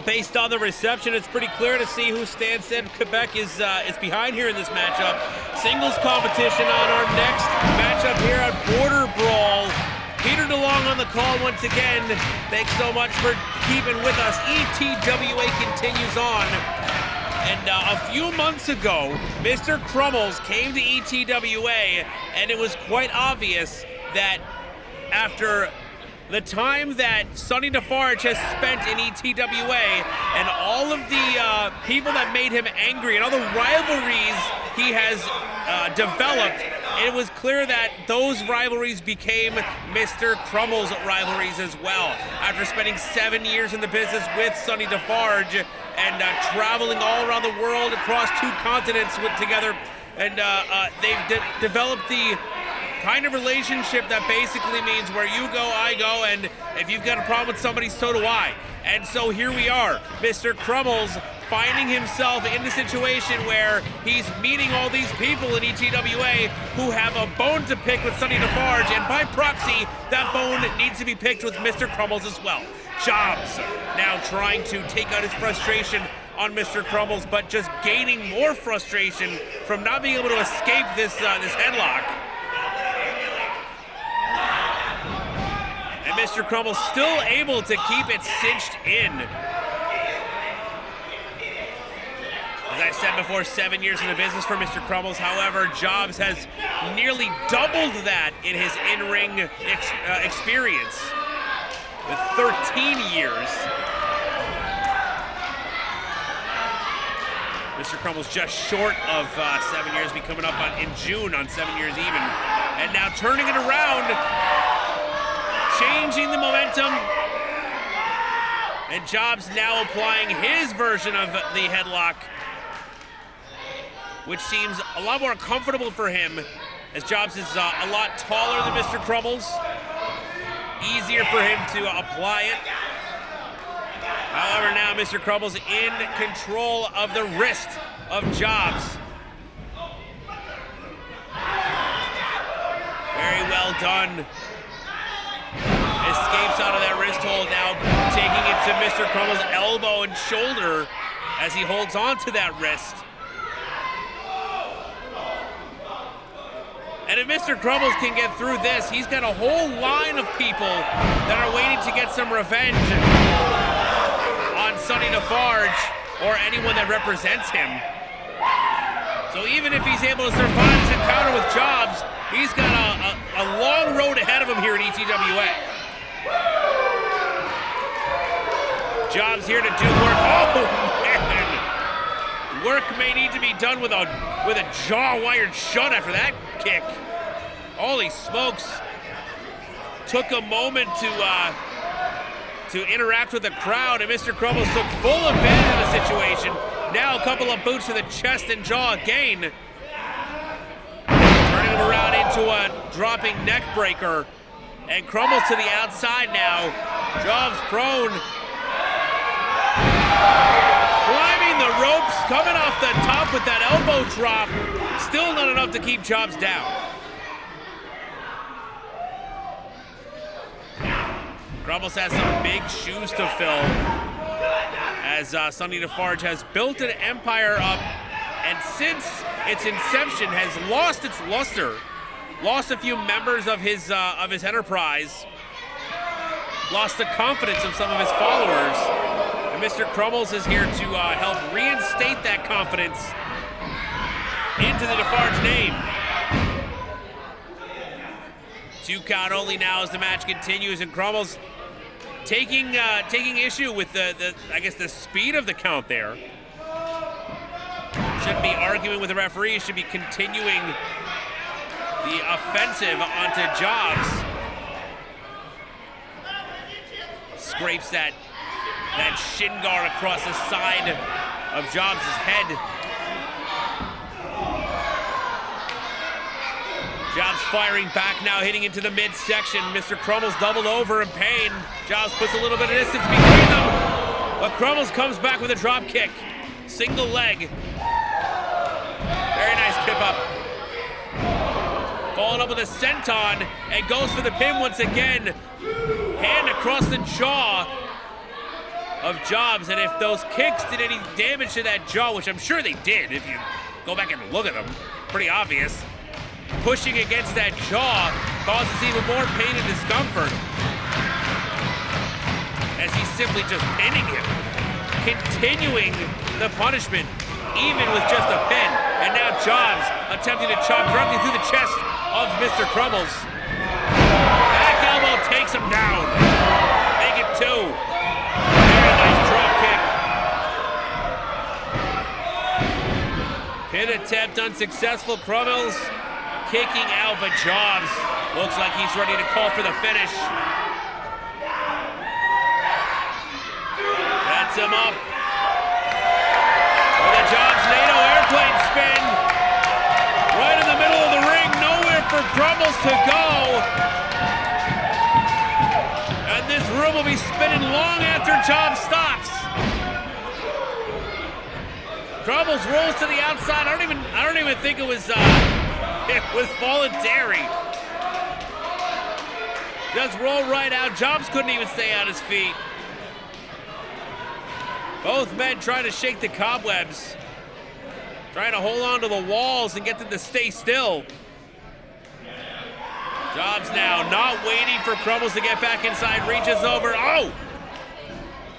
based on the reception, it's pretty clear to see who Stanstead Quebec is behind here in this matchup. Singles competition on our next matchup here on Border Brawl. Peter DeLong on the call once again. Thanks so much for keeping with us. ETWA continues on. And a few months ago, Mr. Crummels came to ETWA, and it was quite obvious that after the time that Sonny DeFarge has spent in ETWA and all of the people that made him angry and all the rivalries he has developed, it was clear that those rivalries became Mr. Crummels rivalries as well. After spending 7 years in the business with Sonny DeFarge and traveling all around the world across 2 continents together, and they've developed the kind of relationship that basically means where you go, I go, and if you've got a problem with somebody, so do I. And so here we are, Mr. Crummels finding himself in the situation where he's meeting all these people in ETWA who have a bone to pick with Sonny DeFarge, and by proxy, that bone needs to be picked with Mr. Crummels as well. JobZ now trying to take out his frustration on Mr. Crummels, but just gaining more frustration from not being able to escape this headlock. And Mr. Crummels still able to keep it cinched in. As I said before, 7 years in the business for Mr. Crummels. However, JobZ has nearly doubled that in his in-ring experience with 13 years. Mr. Crummels just short of 7 years, be coming up in June on 7 years even. And now turning it around, changing the momentum. And JobZ now applying his version of the headlock, which seems a lot more comfortable for him, as JobZ is a lot taller than Mr. Crummels. Easier for him to apply it. However, now Mr. Crummels in control of the wrist of JobZ. Very well done. Escapes out of that wrist hold, now taking it to Mr. Crummels' elbow and shoulder as he holds on to that wrist. And if Mr. Crummels can get through this, he's got a whole line of people that are waiting to get some revenge on Sonny DeFarge or anyone that represents him. So even if he's able to survive his encounter with JobZ, he's got a long road ahead of him here at ETWA. JobZ here to do work. Oh, man. Work may need to be done with a jaw wired shut after that kick. Holy smokes. Took a moment to interact with the crowd, and Mr. Crummels took full advantage of the situation. Now a couple of boots to the chest and jaw again. Turning him around into a dropping neck breaker. And Crummels to the outside now. JobZ prone. Climbing the ropes, coming off the top with that elbow drop. Still not enough to keep JobZ down. Crummels has some big shoes to fill as Sonny DeFarge has built an empire up, and since its inception has lost its luster, lost a few members of his enterprise, lost the confidence of some of his followers. And Mr. Crummels is here to help reinstate that confidence into the DeFarge name. 2 count only now as the match continues, and Crummels taking issue with the speed of the count there. Shouldn't be arguing with the referee, should be continuing the offensive onto JobZ. Scrapes that shin guard across the side of JobZ's head. JobZ firing back now, hitting into the midsection. Mr. Crummels doubled over in pain. JobZ puts a little bit of distance between them, but Crummels comes back with a drop kick. Single leg. Very nice tip up. Followed up with a senton and goes for the pin once again. Hand across the jaw. of JobZ, and if those kicks did any damage to that jaw, which I'm sure they did if you go back and look at them, pretty obvious, pushing against that jaw causes even more pain and discomfort as he's simply just pinning him, continuing the punishment even with just a pin. And now JobZ attempting to chop directly through the chest of Mr. Crummels. Back elbow takes him down. Make it 2. Very nice drop kick. Pin attempt unsuccessful. Crummels kicking out, but JobZ looks like he's ready to call for the finish. Sets him up. For the JobZ NATO airplane spin. Right in the middle of the ring, nowhere for Crummels to go. And this room will be spinning long after JobZ stops. Crummels rolls to the outside. I don't even think it was voluntary. Just roll right out. JobZ couldn't even stay on his feet. Both men trying to shake the cobwebs, trying to hold on to the walls and get them to stay still. JobZ now not waiting for Crummels to get back inside, reaches over. Oh!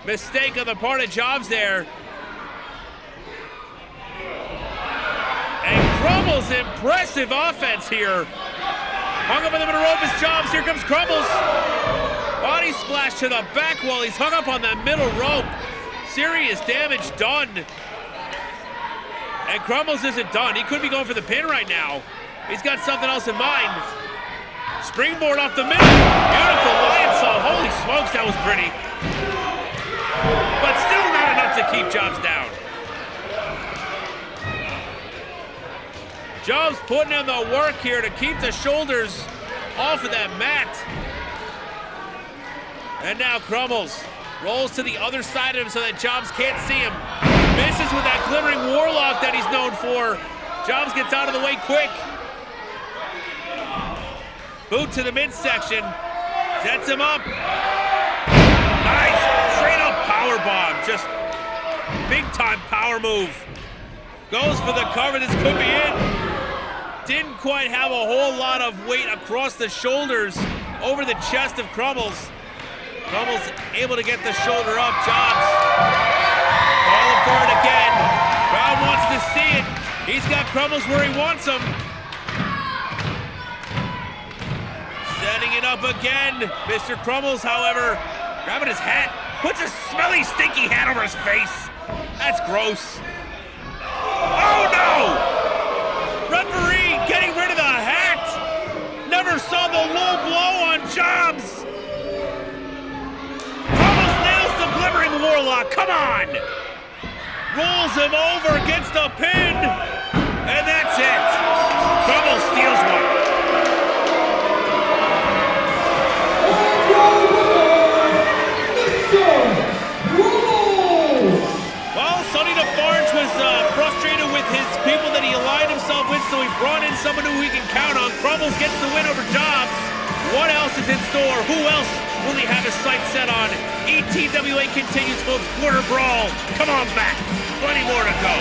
Mistake on the part of JobZ there. And Crummels, impressive offense here. Hung up in the middle rope is JobZ. Here comes Crummels. Body splash to the back wall. He's hung up on the middle rope. Serious damage done. And Crummels isn't done. He could be going for the pin right now. He's got something else in mind. Springboard off the middle. Beautiful lion saw. Holy smokes, that was pretty. But still not enough to keep JobZ down. JobZ putting in the work here to keep the shoulders off of that mat. And now Crummels rolls to the other side of him so that JobZ can't see him. Misses with that glimmering warlock that he's known for. JobZ gets out of the way quick. Boot to the midsection. Sets him up. Nice. Straight up powerbomb. Just big time power move. Goes for the cover. This could be it. Didn't quite have a whole lot of weight across the shoulders over the chest of Crummels. Crummels able to get the shoulder up. JobZ calling for it again. Crowd wants to see it. He's got Crummels where he wants him. Setting it up again. Mr. Crummels, however, grabbing his hat, puts a smelly, stinky hat over his face. That's gross. Oh no! Referee getting rid of the hat. Never saw the low blow on JobZ. Glimmering warlock, come on! Rolls him over, gets the pin, and that's it. Crummels steals one. Well, Sonny DeFarge was frustrated with his people that he aligned himself with, so he brought in someone who he can count on. Crummels gets the win over JobZ. What else is in store? Who else will he have his sights set on? ETWA continues, folks. Border Brawl. Come on back. Plenty more to go.